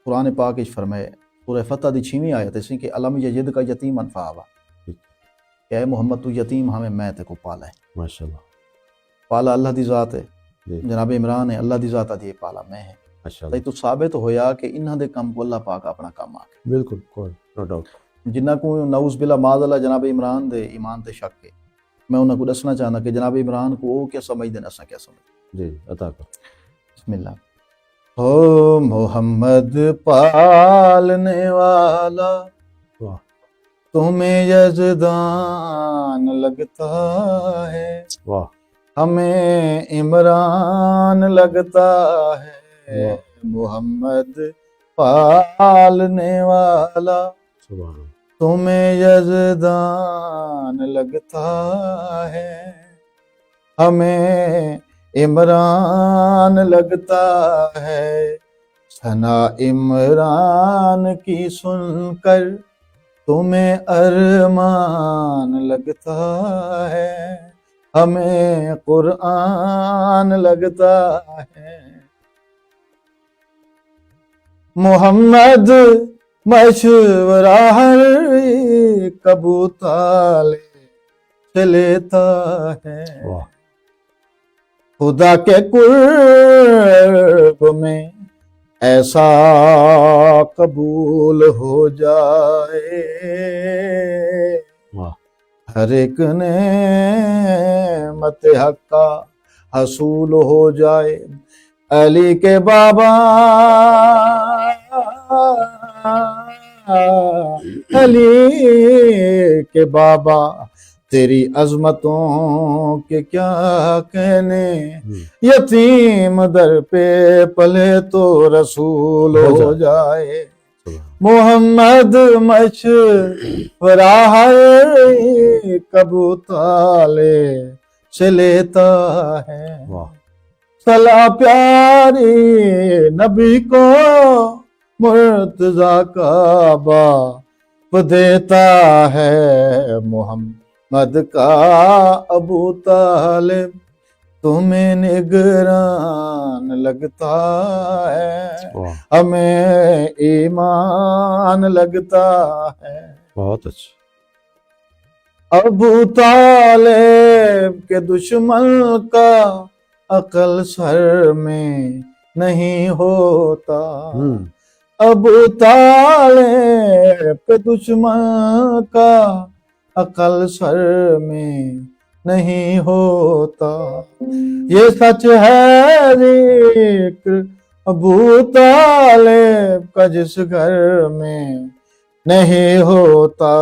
قرآن پاک وچ فرمائے سورہ فتح دی 6ویں آیت ہے کہ علم یجد کا یتیمن فآوا، کہ اے محمد تو یتیم ہمیں میں تے کو پالا ہے۔ ماشاء اللہ، پالا اللہ دی ذات ہے، جی جناب عمران ہے اللہ دی ذات دی پالا میں ہے، ماشاء تے اللہ، تو ثابت ہویا کہ انہاں دے کم کو اللہ پاک اپنا کام آکے بالکل کوئی نو ڈاؤٹ۔ جنہ کو نعوذ باللہ معاذ اللہ جناب عمران دے ایمان تے شک ہے، میں انہاں کو دسنا چاہنا کہ جناب عمران کو وہ کیا سمجھ دے اساں کیا سمجھ۔ جی عطا کر۔ بسم اللہ۔ او محمد پالنے والا واہ تمہیں یزدان لگتا ہے، واہ ہمیں عمران لگتا ہے، واہ، محمد پالنے والا سبحان اللہ، تمہیں یزدان لگتا ہے، ہمیں عمران لگتا ہے، ثنا عمران کی سن کر تمہیں ارمان لگتا ہے، ہمیں قرآن لگتا ہے، محمد مشورہ ہر کبو تالے سے لیتا ہے، واہ خدا کے قرب میں ایسا قبول ہو جائے، واہ ہر ایک نعمت حق کا حصول ہو جائے، علی کے بابا علی کے بابا تیری عظمتوں کے کیا کہنے، یتیم در پہ پلے تو رسول ہو جائے، محمد مشورہ ہر کبو تالے سے لیتا ہے، واہ صلا پیاری نبی کو مرتضیٰ کا باپ دیتا ہے، محمد کا ابو طالب تمہیں نگران لگتا ہے، واہ، ہمیں ایمان لگتا ہے، بہت اچھا، ابو طالب کے دشمن کا عقل سر میں نہیں ہوتا، ابو طالب کے دشمن کا عقل سر میں نہیں ہوتا. یہ سچ ہے ذکر ابو طالب کا جس گھر میں نہیں ہوتا,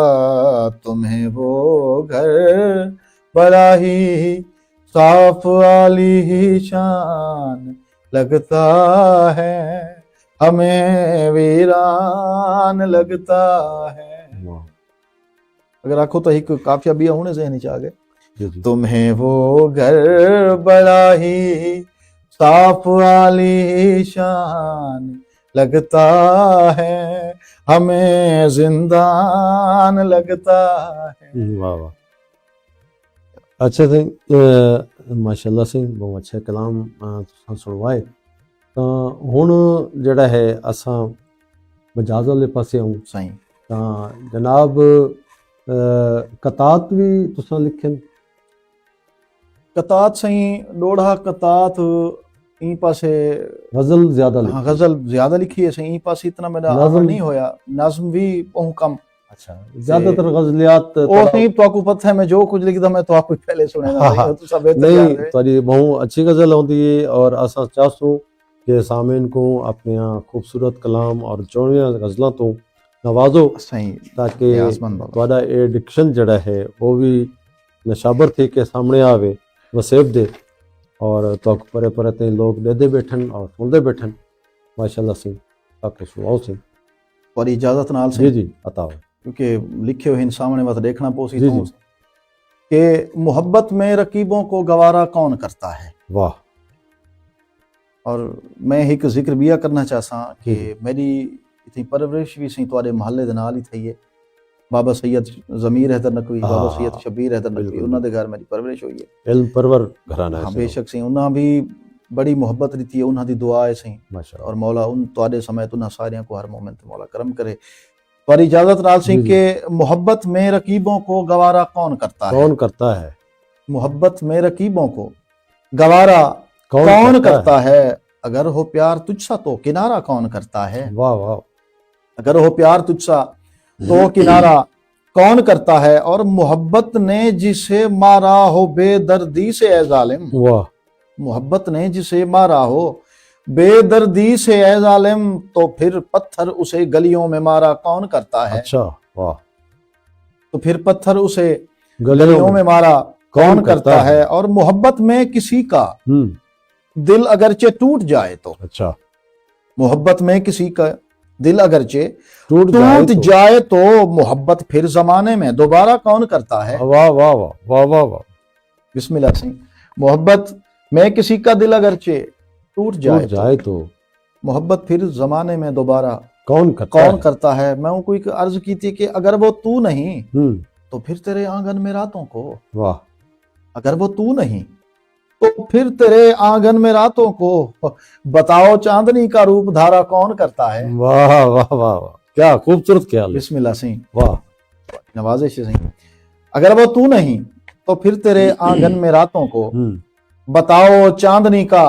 تمہیں وہ گھر بڑا ہی صاف عالی ہی شان لگتا ہے, ہمیں ویران لگتا ہے. اگر آنکھوں تو ایک کافیہ بھی ہونے ذہنی چاہ گئے, تمہیں وہ گھر بڑا ہی صاف عالی شان لگتا ہے, ہمیں زندان لگتا ہے. واہ واہ, اچھا سی ماشاء اللہ سی, بہت اچھا کلام تساں سنوائے. ਤਾਂ ਹੁਣ ਜਿਹੜਾ ਹੈ ਅਸਾਂ ਮਜਾਜ਼ ਵਾਲੇ ਪਾਸੇ ਆਉਂ صحیح. ਤਾਂ ਜਨਾਬ ਕਤਾਤ ਵੀ ਤੁਸਾਂ ਲਿਖਣ. قطعات صحیح ڈوڑھا قطعات این پاسے غزل زیادہ ہاں لکھی. غزل زیادہ لکھی ہے صحیح, این پاسے اتنا میرا نظم عمل نہیں ہویا. نظم بھی بہت کم. اچھا, زیادہ تر غزلیات اور نہیں تو آپ کو پتہ ہے میں جو کچھ لکھتا میں تو آپ کو پہلے سنے نا, تو سب نہیں تاری بہت اچھی غزل ہوتی ہے, اور اساں چاہسوں کہ سامعین کو اپنے خوبصورت کلام اور چونیاں غزلاں تو نوازو, صحیح. تاکہ آسمان بابا تھوڑا یہ ڈکشن جڑا ہے وہ بھی نشابر تھی کہ سامنے آوے وسیب دے, اور تو پرے پرے تے لوگ دے بیٹھن اور سنتے بیٹھن. ماشاءاللہ سی تاکہ سناؤ سی. اور اجازت نال جی سے جی عطا ہو. کیونکہ لکھے ہوئے سامنے بات دیکھنا پوسی جی تو جی. کہ محبت میں رقیبوں کو گوارا کون کرتا ہے. واہ. اور میں ایک ذکر بیا کرنا چاہتا جی کہ میری اتنی پرورش بھی سی تواڈے محلے دے نال ہی تھی ہے. بابا سید ضمیر حیدر نقوی, بابا سید شبیر حیدر نقوی, انہاں دے گھر میری پرورش ہوئی ہے. علم پرور گھرانہ ہاں ہے. بے شک سی, انہاں بھی بڑی محبت دیتی ہے, انہاں دی دعا ہے سی. ماشاءاللہ. اور مولا ان تواڈے سمیت انہاں ساریاں کو ہر مومن تے مولا کرم کرے. اور اجازت نال سی کہ محبت میں رقیبوں کو گوارا کون کرتا ہے. کون کرتا ہے. محبت میں رقیبوں کو گوارا کون کرتا ہے. اگر ہو پیار تجھ سا تو کنارہ کون کرتا ہے. واہ واہ. اگر ہو پیار تجھ سا تو کنارہ کون کرتا ہے. اور محبت نے جسے مارا ہو بے دردی سے اے ظالم. واہ. محبت نے جسے مارا ہو بے دردی سے اے ظالم, تو پھر پتھر اسے گلیوں میں مارا کون کرتا ہے. اچھا. واہ. تو پھر پتھر اسے گلیوں میں مارا کون کرتا ہے. اور محبت میں کسی کا دل اگرچہ ٹوٹ جائے تو, اچھا, محبت میں کسی کا دل اگرچہ ٹوٹ جائے تو محبت پھر زمانے میں دوبارہ کون کرتا ہے. واہ واہ واہ واہ واہ واہ. بسم اللہ سی. محبت میں کسی کا دل اگرچہ ٹوٹ جائے تو محبت پھر زمانے میں دوبارہ کون کرتا ہے. میں کو ایک عرض کی تھی کہ اگر وہ تو نہیں تو پھر تیرے آنگن میں راتوں کو. واہ. اگر وہ تو نہیں تو پھر تیرے آنگن میں راتوں کو بتاؤ چاندنی کا روپ دھارا کون کرتا ہے. واہ واہ واہ واہ, کیا خوبصورت خیال. بسم اللہ سی. واہ. نوازش سی. اگر وہ تو نہیں تو پھر تیرے آنگن میں راتوں کو بتاؤ چاندنی کا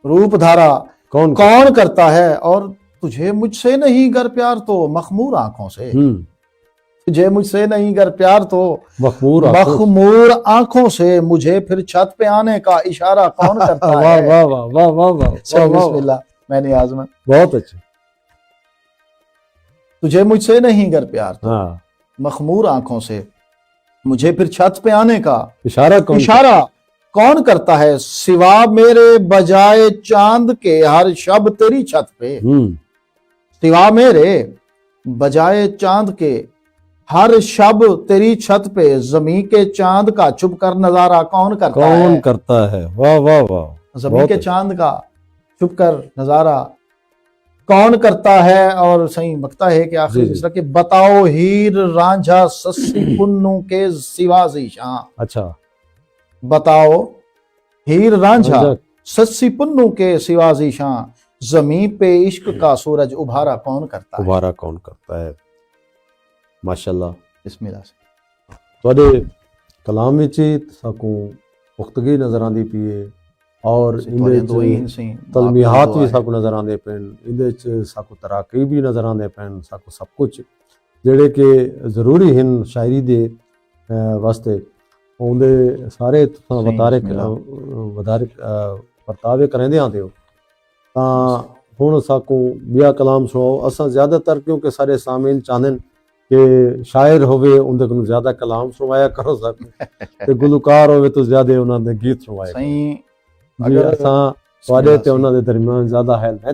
روپ دھارا کون کرتا ہے. اور تجھے مجھ سے نہیں گر پیار تو مخمور آنکھوں سے. تجھے مجھ سے نہیں گر پیار تو مخمور آنکھوں سے, مجھے پھر چھت پہ آنے کا اشارہ کون کرتا ہے. واہ واہ واہ واہ واہ واہ. بسم اللہ. میں نے آزمن. بہت اچھا. تجھے مجھ سے نہیں گر پیار تو مخمور آنکھوں سے, مجھے پھر چھت پہ آنے کا اشارہ کون کرتا ہے. سوا میرے بجائے چاند کے ہر شب تیری چھت پہ. سوا میرے بجائے چاند کے ہر شب تیری چھت پہ زمین کے چاند کا چھپ کر نظارہ کون کرتا ہے. واہ واہ واہ. زمین کے چاند کا چھپ کر نظارہ کون کرتا ہے. اور صحیح بکتا ہے کہ آخری مصرع کہ بتاؤ ہیر رانجھا سسی پنوں کے سوا ذیشاں. اچھا. بتاؤ ہیر رانجھا سسی پنوں کے سوا ذیشاں, زمین پہ عشق کا سورج ابھارا کون کرتا ہے. ماشاءاللہ. بسم اللہ. تواڈے کلام وچ ساکوں پختگی نظر آندی پئی ہے, اور تلمیحات بھی ساکوں نظر آندے پین, اندے وچ ساکوں تراقی بھی نظر آندے پین, ساکوں سب کچھ جڑے کہ ضروری ہن شاعری دے ਵਾਸਤੇ ਉਹਦੇ ਸਾਰੇ ਤੁਸੀਂ ਸਹੀ, ਵਦਾਰੇ ਵਰਤਾਵੇ ਕਰਿੰਦੇ ਆਂਦੇ ਹੋ ਤਾਂ ਹੁਣ ਸਾਕੂ ਬਿਆ ਕਲਾਮ ਸੁਣਾਓ। ਅਸਾਂ ਜ਼ਿਆਦਾਤਰ ਕਿਉਂਕਿ ਸਾਰੇ ਸਾਮੀਨ ਚਾਹੁੰਦੇ ਕਿ ਸ਼ਾਇਰ ਹੋਵੇ ਉਹਦੇ ਕੋਲ ਜ਼ਿਆਦਾ ਕਲਾਮ ਸੁਣਵਾਇਆ ਕਰੋ ਸਾਕੂ ਤੇ ਗੁਲਕਾਰ ਹੋਵੇ ਤਾਂ ਜ਼ਿਆਦਾ ਉਹਨਾਂ ਦੇ ਗੀਤ ਸੁਣਵਾਇਆ ਕਰੋ। ਸਹੀ ਜੀ ਅਸਾਂ ਤੁਹਾਡੇ ਤੇ ਉਹਨਾਂ ਦੇ ਦਰਮਿਆਨ ਜ਼ਿਆਦਾ ਹੈ ਨਹੀਂ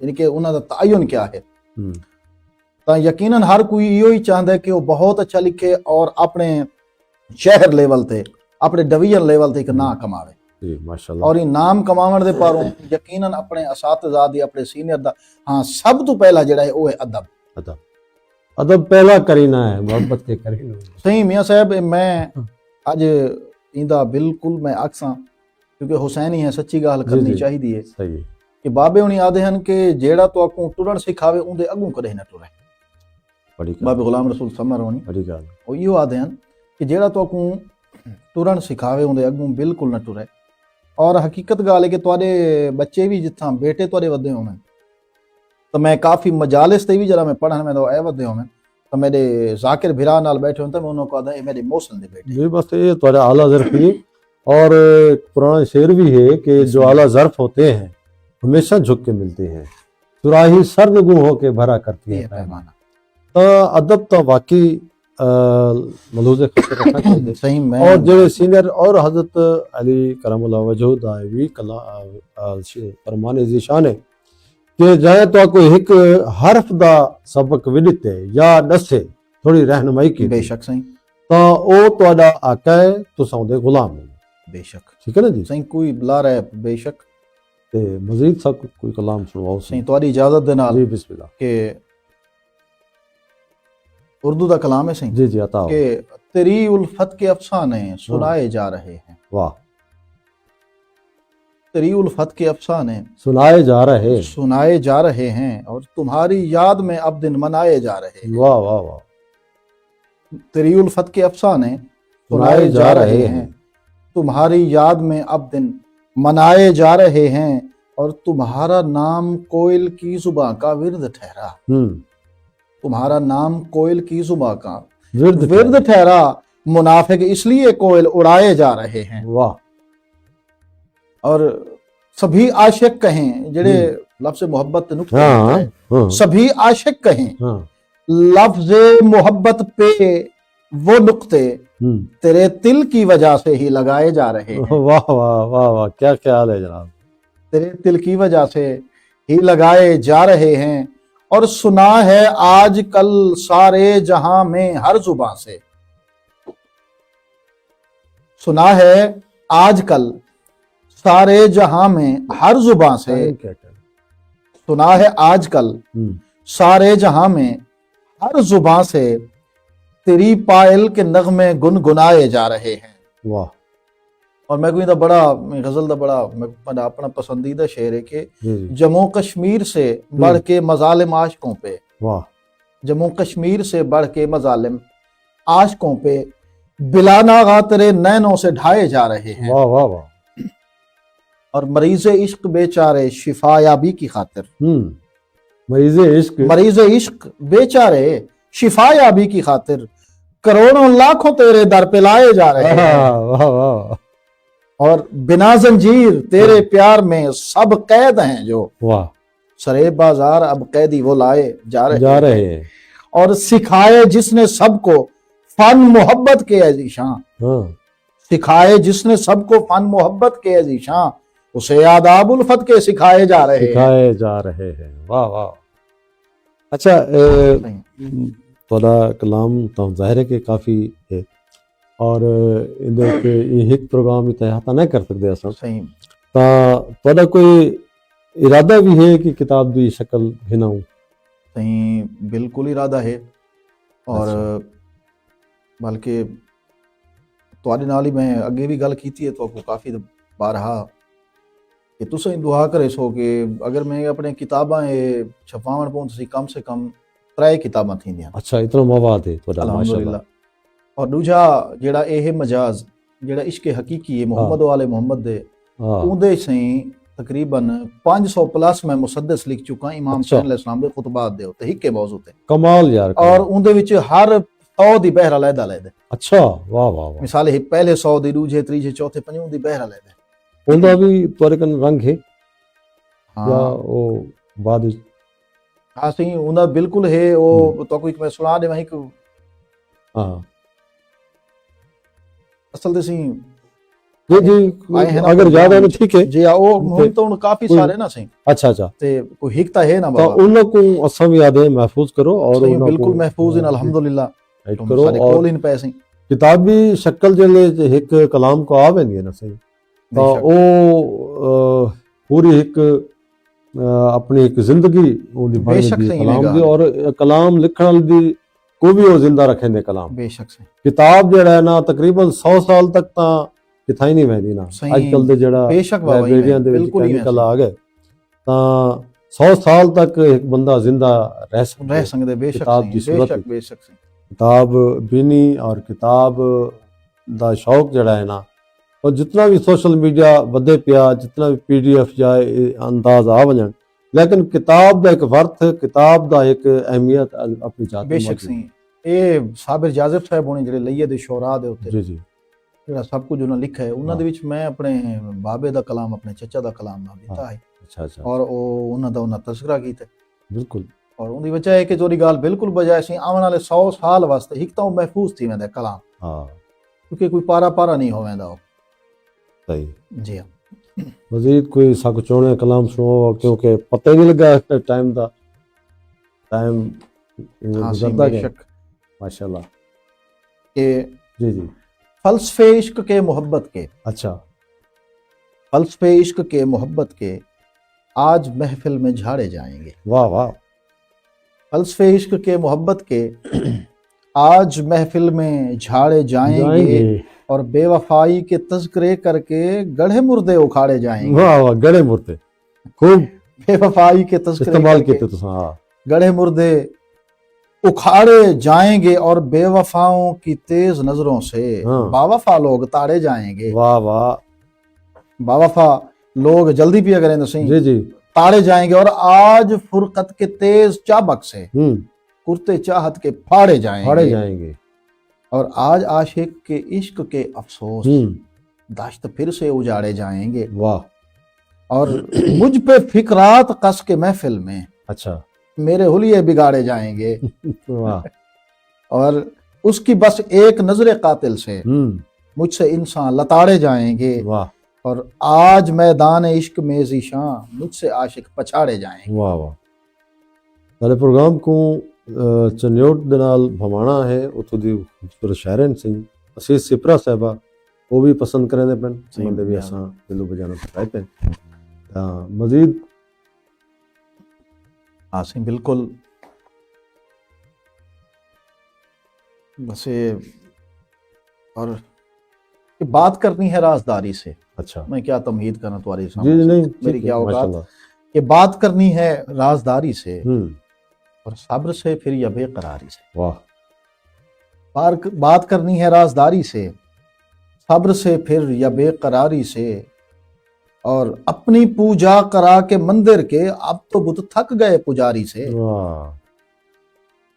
یعنی کہ انہوں دا تعین کیا ہے ہم، تو یقیناً ہر کوئی یہ چاہتا ہے کہ وہ بہت اچھا لکھے اور اپنے شہر لیول تے اپنے ڈویژن لیول تے ایک نام کماوے جی ماشاءاللہ اور یہ نام کماون دے پاروں یقیناً اپنے اساتذہ دی اپنے سینئر دا ہاں سب تو پہلا جڑا ہے وہ ہے ادب ادب ادب پہلا کرینہ ہے محبت کے کرینہ صحیح میاں صاحب میں اج ایندا بالکل میں آکھساں کیونکہ حسینی ہے سچی گال کرنی چاہیے ہے صحیح کہ بابے ہونی آدھے ہیں کہ جیڑا تو اکوں ٹرن سکھاوے اون دے اگوں کدے نہ ٹرے بڑی بابے غلام رسول سمر ہونی بڑی گل وہ یہ آدھے ہیں کہ جیڑا تو اکوں ٹرن سکھاوے اون دے اگوں بالکل نہ ٹرے اور حقیقت گال ہے کہ تواڈے بچے بھی جتھاں بیٹے تواڈے ودے ہوویں تو میں کافی مجالس تے بھی جڑا میں پڑھن میں تو اے ودے ہوویں تو میرے ذاکر بھرا نال بیٹھے ہوں تو میں انہوں کو آدھا اے میرے محسن دے بیٹے جی بس یہ تھوڑا اعلیٰ ظرف ہی اور پرانا شعر بھی ہے کہ جو اعلیٰ ظرف ہوتے ہیں ہمیشہ جھک کے ملتے ہیں سراہی سرنگوں ہو کے بھرا کرتی ہے یہ پیمانہ تو ادب تو واقعی ملحوظ خطر رکھنا چاہیے صحیح میں اور جو سینئر اور حضرت علی کرم اللہ وجہ دائوی فرمان ذیشان ہے کہ جائے تو کوئی ایک حرف دا سبق وڈتے یا نسے تھوڑی رہنمائی کی بے شک صحیح تو او تہاڈا آقا ہے تساں دے غلام ہیں بے شک ٹھیک ہے نا جی صحیح کوئی بلا رہا ہے بے شک تے مزید سب کوئی کلام سنواؤ صحیح تواڈی اجازت دے نال جی بسم اللہ کہ اردو دا کلام ہے صحیح جی جی عطا ہو کہ تیری الفت کے افسانے سنائے جا رہے ہیں واہ تیری الفت کے افسانے سنائے جا رہے سنائے جا رہے ہیں اور تمہاری یاد میں اب دن منائے جا رہے ہیں واہ واہ واہ تیری الفت کے افسانے سنائے جا رہے ہیں تمہاری یاد میں اب دن منائے جا رہے ہیں اور تمہارا نام کوئل کی زباں کا ورد ٹھہرا تمہارا نام کوئل کی زباں کا ورد ٹھہرا منافق اس لیے کوئل اڑائے جا رہے ہیں واہ اور سبھی عاشق کہیں جڑے لفظ محبت نقطہ ہاں ہاں سبھی عاشق کہیں ہاں لفظ محبت پہ وہ نقطے تیرے دل کی وجہ سے ہی لگائے جا رہے ہیں واہ واہ واہ واہ کیا خیال ہے جناب تیرے دل کی وجہ سے ہی لگائے جا رہے ہیں اور سنا ہے آج کل سارے جہاں میں ہر زباں سے سنا ہے آج کل سارے جہاں میں ہر زباں سے سنا ہے آج کل سارے جہاں میں ہر زباں سے تیری پائل کے نغمے گنگنائے جا رہے ہیں واہ اور میں کوئی دا بڑا غزل دا بڑا میں اپنا پسندیدہ شعر ہے کہ جی جموں کشمیر سے بڑھ کے مظالم عاشقوں پہ واہ جموں کشمیر سے بڑھ کے مظالم عاشقوں پہ بلا ناغہ تیرے نینوں سے ڈھائے جا رہے ہیں واہ واہ واہ اور مریض عشق بیچارے شفا یابی کی خاطر مریض عشق مریض عشق بیچارے شفا یابی کی خاطر کروڑوں لاکھوں تیرے در پہ لائے جا رہے ہیں واہ واہ اور بنا زنجیر تیرے پیار میں سب قید ہیں جو واہ سرے بازار اب قیدی وہ لائے جا رہے ہیں اور سکھائے جس نے سب کو فن محبت کے عزیشاں ہاں سکھائے جس نے سب کو فن محبت کے عزیشاں اسے آداب الفت کے سکھائے جا رہے ہیں سکھائے جا رہے ہیں واہ واہ اچھا تھوڑا کلام تو ظاہر ہے کہ کافی ہے اور یہ ایک پروگرام احاطہ نہیں کر سکتے اصل صحیح تھوڑا کوئی ارادہ بھی ہے کہ کتاب دی شکل بناؤں صحیح بالکل ارادہ ہے اور بلکہ تواڈے نال ہی میں اگے بھی گل کیتی ہے تو کو کافی بارہا کہ تسیں دعا کرے سو کہ اگر میں اپنے کتاباں چھپاون پون سی کم سے کم 3 کتاباں تھیندیاں اچھا اتنا مواد ہے تھوڑا الحمدللہ اور دوجا جڑا اے مجاز جڑا عشق حقیقی ہے محمد والے محمد دے اودے سیں تقریباً 500 پلس میں مسدس لکھ چکا امام حسین علیہ السلام دے خطبات دے ہوتے ہک کے موضوع تے کمال یار اور اودے وچ ہر 100 دی بہر علیحدہ علیحدہ اچھا واہ واہ واہ مثال ہے پہلے 100 دی دوجے تیجے چوتھے پنجویں دی بہر علیحدہ اوندا بھی تورے کن رنگ ہے یا ہاں او بعد ہاں صحیح اوندا بالکل ہے او تو کوئی میں سنا دے میں ہاں اصل تے سی جی جی آئے ہیں نا اگر یاد ہے تو ٹھیک ہے جی وہ ہن تو کافی سارے نا سی اچھا اچھا تے کوئی ہک تا ہے نا تو بابا انہوں کو اساں بھی یادیں محفوظ کرو اور صحیح انہوں بالکل کو محفوظ ہیں الحمدللہ ایڈ تم کرو سارے اور کول ان پیسے کتابی شکل جلے ایک کلام کو آ ویندی ہے نا صحیح بے تو شک او پوری ایک اپنی ایک زندگی دی بے بن شک دی صحیح میں کلام دی گال ہے، اور کلام لکھن دی کو بھی وہ زندہ رکھیں دے کلام بے شک سے کتاب جڑا ہے نا تقریباً 100 سال تک تا کتھائی نہیں ویندی نا اج صحیح کل دے جڑا بے شک بابا جی میں لائبریریاں دے وچ بالکل ہی کیمیکل ویسے آ گئے تا 100 سال تک ایک بندہ زندہ رہ سکتا رہ ہے سکدے بے شک کتاب دی صحیح بے صورت شک بے شک صحیح کتاب بینی اور کتاب دا شوق جڑا ہے نا اور جتنا بھی سوشل میڈیا ودے پیا جتنا بھی پی ڈی ایف یا انداز آ ونجن لیکن کتاب دا ایک ورتھ کتاب دا ایک اہمیت اپنی ذات بے شک صحیح اے صابر جازب صاحب ہونے جڑے لئیے دے شعراء دے ہوتے جی جی جڑا سب کچھ انہاں لکھا ہے انہاں دے وچ میں اپنے بابے دا کلام اپنے چچا دا کلام نہ دیتا ہے اچھا اچھا اور او انہاں دا انہاں تذکرہ کیتا ہے بالکل اور ان دی وجہ ہے کہ جوری گال بالکل بجائے سی آون والے 100 سال واسطے ایک تو محفوظ تھی ویندا کلام ہاں کیونکہ کوئی پارا پارا نہیں ہو ویندا صحیح جی ہاں مزید کوئی ساکو چونے کلام سنو کیونکہ پتہ ہی نہیں لگا ٹائم دا ٹائم ہاں سی گزرتا بے گیا شک ماشاءاللہ کہ جی جی فلسفے عشق کے محبت کے اچھا فلسفے عشق کے محبت کے آج محفل میں جھاڑے جائیں گے واہ واہ فلسفے عشق کے محبت کے آج محفل میں جھاڑے جائیں گے اور بے وفائی کے تذکرے کر کے گڑھے مردے اکھاڑے جائیں گے واہ واہ گڑے مرتے خوب بے وفائی کے تذکرے استعمال کر کے کیتے تو ہاں گڑھے مردے اکھاڑے جائیں گے اور بے وفاؤں کی تیز نظروں سے ہاں باوفا لوگ تاڑے جائیں گے واہ واہ باوفا لوگ جلدی پیا کریں تو صحیح جی جی تاڑے جائیں گے اور آج فرقت کے تیز چابک سے کرتے چاہت کے پھاڑے پھاڑے جائیں گے اور آج عاشق کے عشق کے افسوس داشت پھر سے اجاڑے جائیں گے واہ اور مجھ پہ فکرات قص کے محفل میں اچھا میرے حلیے بگاڑے جائیں گے واہ اور اس کی بس ایک نظر قاتل سے مجھ سے انسان لتاڑے جائیں گے واہ اور آج میدان عشق میں ذیشاں مجھ سے عاشق پچھاڑے جائیں گے واہ واہ سارے پروگرام کو چنیوٹ دے نال بھوانا ہے اتھوں دی خوبصورت شاعرن سی اسیس سپرا صاحبہ وہ بھی پسند کریں دے پن انہوں دے بھی اساں دلو بجانا پائے پن مزید ہاں سی بالکل بس اور بات کرنی ہے رازداری سے اچھا میں کیا تمہید کرنا تمہاری جی سامنے جی نہیں میری کیا اوقات ماشاءاللہ کہ بات کرنی ہے رازداری سے اور صبر سے پھر یا بے قراری سے واہ بات کرنی ہے رازداری سے صبر سے پھر یا بے قراری سے اور اپنی پوجا کرا کے مندر کے اب تو بت تھک گئے پجاری سے واہ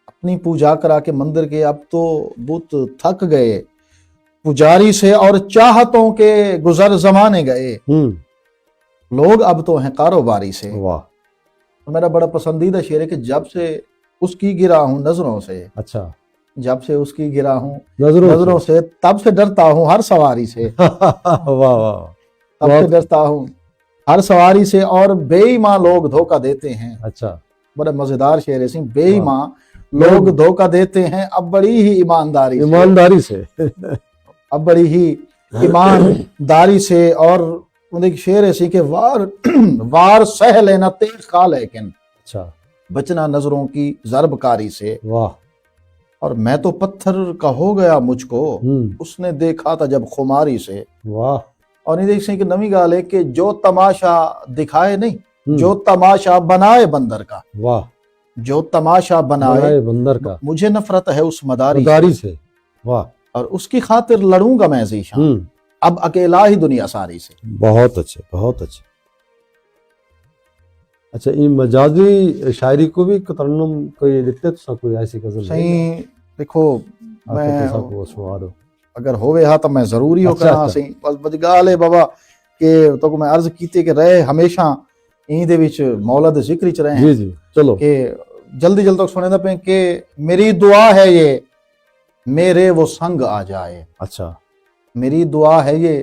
اپنی پوجا کرا کے مندر کے اب تو بت تھک گئے پجاری سے اور چاہتوں کے گزر زمانے گئے لوگ اب تو ہیں کاروباری سے واہ میرا بڑا پسندیدہ شعر ہے کہ جب سے اس کی گرا ہوں نظروں سے اچھا جب سے اس کی گرا ہوں نظروں سے تب سے ڈرتا ہوں ہر سواری سے واہ واہ تب سے ڈرتا ہوں ہر سواری سے اور بے ایمان لوگ دھوکہ دیتے ہیں اچھا بڑا مزیدار شعر ہے سی بے ایمان لوگ دھوکہ دیتے ہیں اب بڑی ہی ایمانداری سے اب بڑی ہی ایمانداری سے اور ان ایک شعر ہے سی کہ وار سہ لینا تیز کھا لیکن اچھا بچنا نظروں کی ضرب کاری سے واہ اور میں تو پتھر کا ہو گیا مجھ کو اس نے دیکھا تھا جب خماری سے واہ اور یہ دیکھ سیں کہ نمی گال ہے کہ جو تماشا دکھائے نہیں جو تماشا بنائے بندر کا واہ جو تماشا بنائے بندر کا مجھے نفرت ہے اس مداری سے واہ اور اس کی خاطر لڑوں گا میں ذیشان اب اکیلا ہی دنیا ساری سے بہت اچھے بہت اچھے اچھا یہ مجازی شاعری کو بھی ترنم کوئی لکھتے تو کوئی ایسی غزل صحیح دیکھو میں سواد اگر ہوئے ہاں تو میں ضروری ہو کرنا صحیح بس بجگال ہے بابا کہ تو میں عرض کیتے کہ رہے ہمیشہ این دے وچ مولا دے ذکر چ رہے ہیں جی جی چلو کہ جلدی تک سنے دا پیں کہ میری دعا ہے یہ میرے وہ سنگ آ جائے اچھا میری دعا ہے یہ